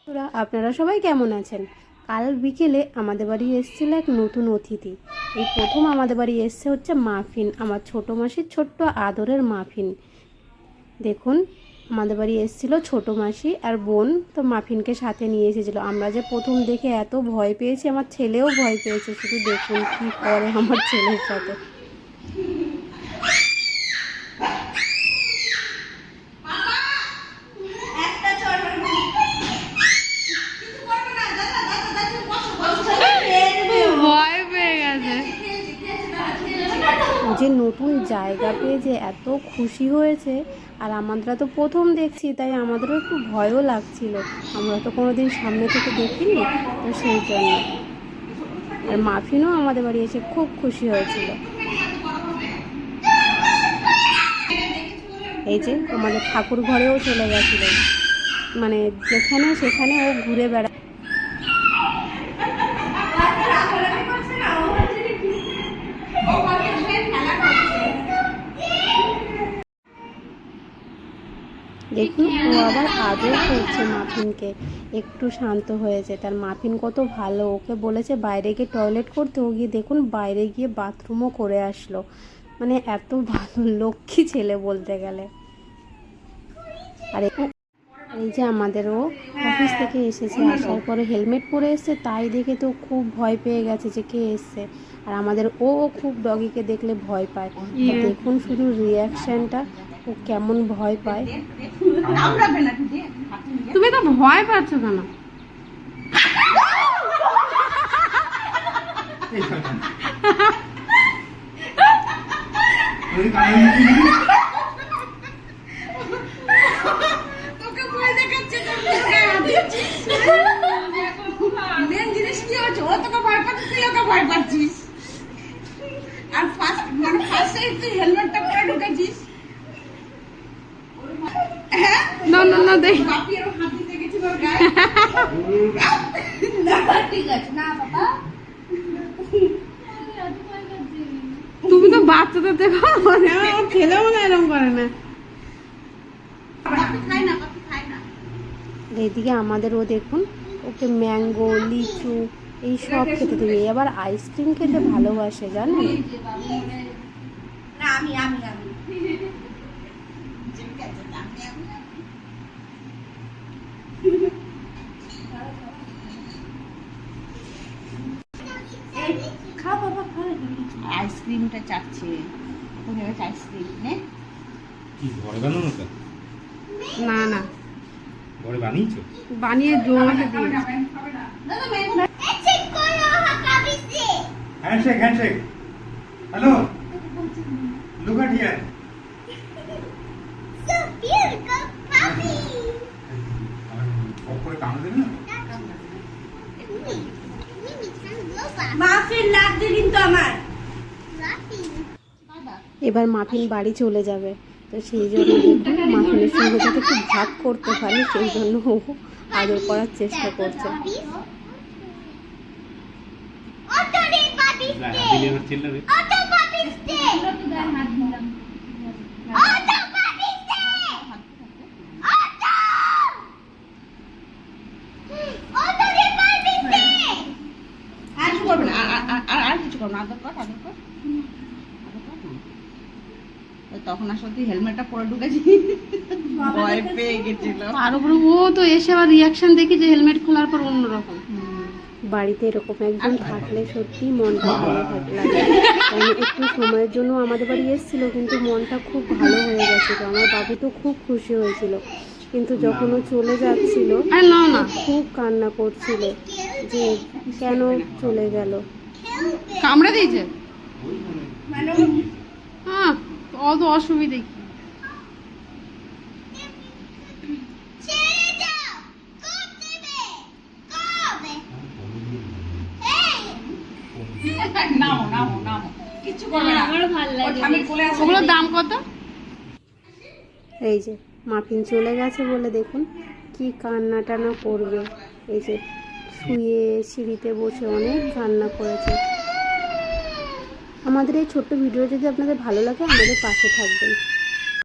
বন্ধুরা, আপনারা সবাই কেমন আছেন? কাল বিকেলে আমাদের বাড়ি এসেছিল এক নতুন অতিথি। এই প্রথম আমাদের বাড়ি এসছে হচ্ছে মাফিন, আমার ছোটো মাসির ছোট্ট আদরের মাফিন। দেখুন, আমাদের বাড়ি এসেছিল ছোটো মাসি আর বোন, তো মাফিনকে সাথে নিয়ে এসেছিলো। আমরা যে প্রথম দেখে এত ভয় পেয়েছি, আমার ছেলেও ভয় পেয়েছে। শুধু দেখুন কি করে আমার ছেলের সাথে। যে নতুন জায়গা পেয়ে যে এত খুশি হয়েছে, আর আমরা তো প্রথম দেখছি, তাই আমাদেরও একটু ভয়ও লাগছিল। আমরা তো কোনোদিন সামনে থেকে দেখিনি, তো সেই জন্য। আর মাফিনও আমাদের বাড়ি এসে খুব খুশি হয়েছিল। এই যে আমাদের ঠাকুর ঘরেও চলে গেছিলো, মানে যেখানে সেখানে ও ঘুরে বেড়া। দেখুন, ও আবার আদর করছে মাফিনকে, একটু শান্ত হয়েছে। তার মাফিন কত ভালো, ওকে বলেছে বাইরে গিয়ে টয়লেট করতে, ও গিয়ে দেখুন বাইরে গিয়ে বাথরুমও করে আসলো। মানে এত ভালো, লক্ষ্মী ছেলে বলতে গেলে। আর এই যে আমাদেরও অফিস থেকে এসেছে, আসার পরে হেলমেট পরে এসছে, তাই দেখে তো খুব ভয় পেয়ে গেছে যে কে এসছে। আর আমাদের ও খুব ডগিকে দেখলে ভয় পায়। দেখুন শুধু রিয়াকশনটা, ও কেমন ভয় পায়। তুমি তো ভয় পাচ্ছ কেন? মেন জিনিস কি হচ্ছে, ও তোকে ভয় পাচ্ছে, তুই ওকে ভয় পাচ্ছিস। আর ফার্স্টে তুই হেলমেটটা পরে ঢুকেছিস। না না না, দেখ বাপি এর হাত দিতে গেছিল ওর গায়ে। না ঠিক আছে না বাবা, তুমি তো বাচ্চাদের দেখো, ছেলে মনে এরকম করে না। বাপি খায় না, বাপি খায় না। এইদিকে আমাদের ও দেখুন, ওকে ম্যাঙ্গো, লিচু এই সব খেতে দেবে। আবার আইসক্রিম খেতে ভালোবাসে, জানেন? না আমি আমি আমি খা বাবা, খা। আইসক্রিমটা চাচ্ছে, আইসক্রিম নে। কি ঘরে বানানো তো? না না, ঘরে বানিয়েছো? বানিয়ে জমাকে দিয়েছি। Handshake handshake. Hello, look at here. কামড়ে দেবে না? মাফিন লাগছে কিন্তু আমার। এবার মাফিন বাড়ি চলে যাবে, তো সেই জন্য দেখুন মাফিনের সঙ্গে যাতে একটু ভাগ করতে পারি, সেই জন্য ও আদর করার চেষ্টা করছে। তখন আসলে তুই হেলমেটটা পরে ঢুকেছি, ভয় পেয়ে গেছিল। আর উপরে ও তো এসে আবার রিয়াকশন দেখি যে হেলমেট খোলার পর অন্যরকম। বাড়িতে এরকম একজন থাকলে সত্যি মনটা ভালো লাগে। কারণ একটু সময়ের জন্য আমাদের বাড়ি এসেছিলো, কিন্তু মনটা খুব ভালো হয়ে গেছিলো। আমার বাবু তো খুব খুশি হয়েছিল, কিন্তু যখন ও চলে যাচ্ছিল খুব কান্না করছিল যে কেন চলে গেল। কামড়ে দিয়েছে? হ্যাঁ, অত অসুবিধে কি? ওগুলোর দাম কত? এই যে মাফিন চলে গেছে বলে দেখুন কি কান্না টানা করবে। এই যে শুয়ে সিঁড়িতে বসে অনেক কান্না করেছে। আমাদের এই ছোট্ট ভিডিও যদি আপনাদের ভালো লাগে, আমাদের পাশে থাকবেন।